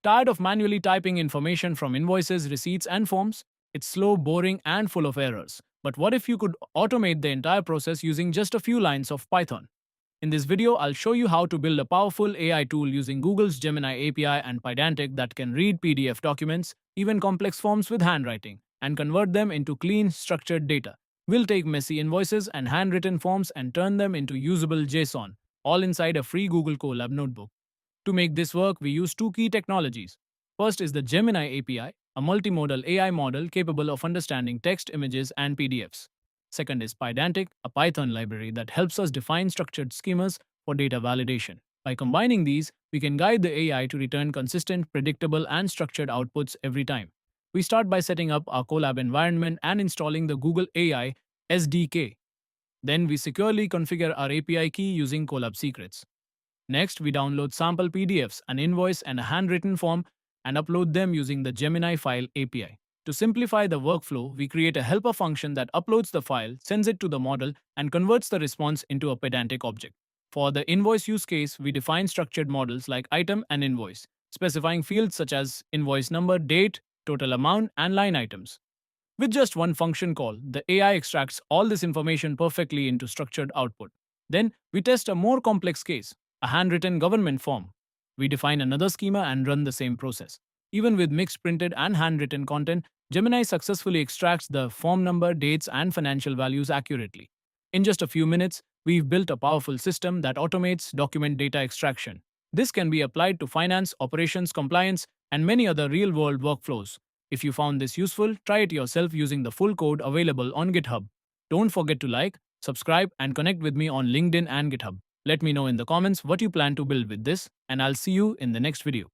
Tired of manually typing information from invoices, receipts, and forms? It's slow, boring, and full of errors. But what if you could automate the entire process using just a few lines of Python? In this video, I'll show you how to build a powerful AI tool using Google's Gemini API and Pydantic that can read PDF documents, even complex forms with handwriting, and convert them into clean, structured data. We'll take messy invoices and handwritten forms and turn them into usable JSON, all inside a free Google Colab notebook. To make this work, we use two key technologies. First is the Gemini API, a multimodal AI model capable of understanding text, images, and PDFs. Second is Pydantic, a Python library that helps us define structured schemas for data validation. By combining these, we can guide the AI to return consistent, predictable, and structured outputs every time. We start by setting up our Colab environment and installing the Google AI SDK. Then we securely configure our API key using Colab secrets. Next, we download sample PDFs, an invoice, and a handwritten form and upload them using the Gemini File API. To simplify the workflow, we create a helper function that uploads the file, sends it to the model, and converts the response into a Pydantic object. For the invoice use case, we define structured models like item and invoice, specifying fields such as invoice number, date, total amount, and line items. With just one function call, the AI extracts all this information perfectly into structured output. Then, we test a more complex case, a handwritten government form. We define another schema and run the same process. Even with mixed printed and handwritten content, Gemini successfully extracts the form number, dates, and financial values accurately. In just a few minutes, we've built a powerful system that automates document data extraction. This can be applied to finance, operations, compliance, and many other real-world workflows. If you found this useful, try it yourself using the full code available on GitHub. Don't forget to like, subscribe, and connect with me on LinkedIn and GitHub. Let me know in the comments what you plan to build with this, and I'll see you in the next video.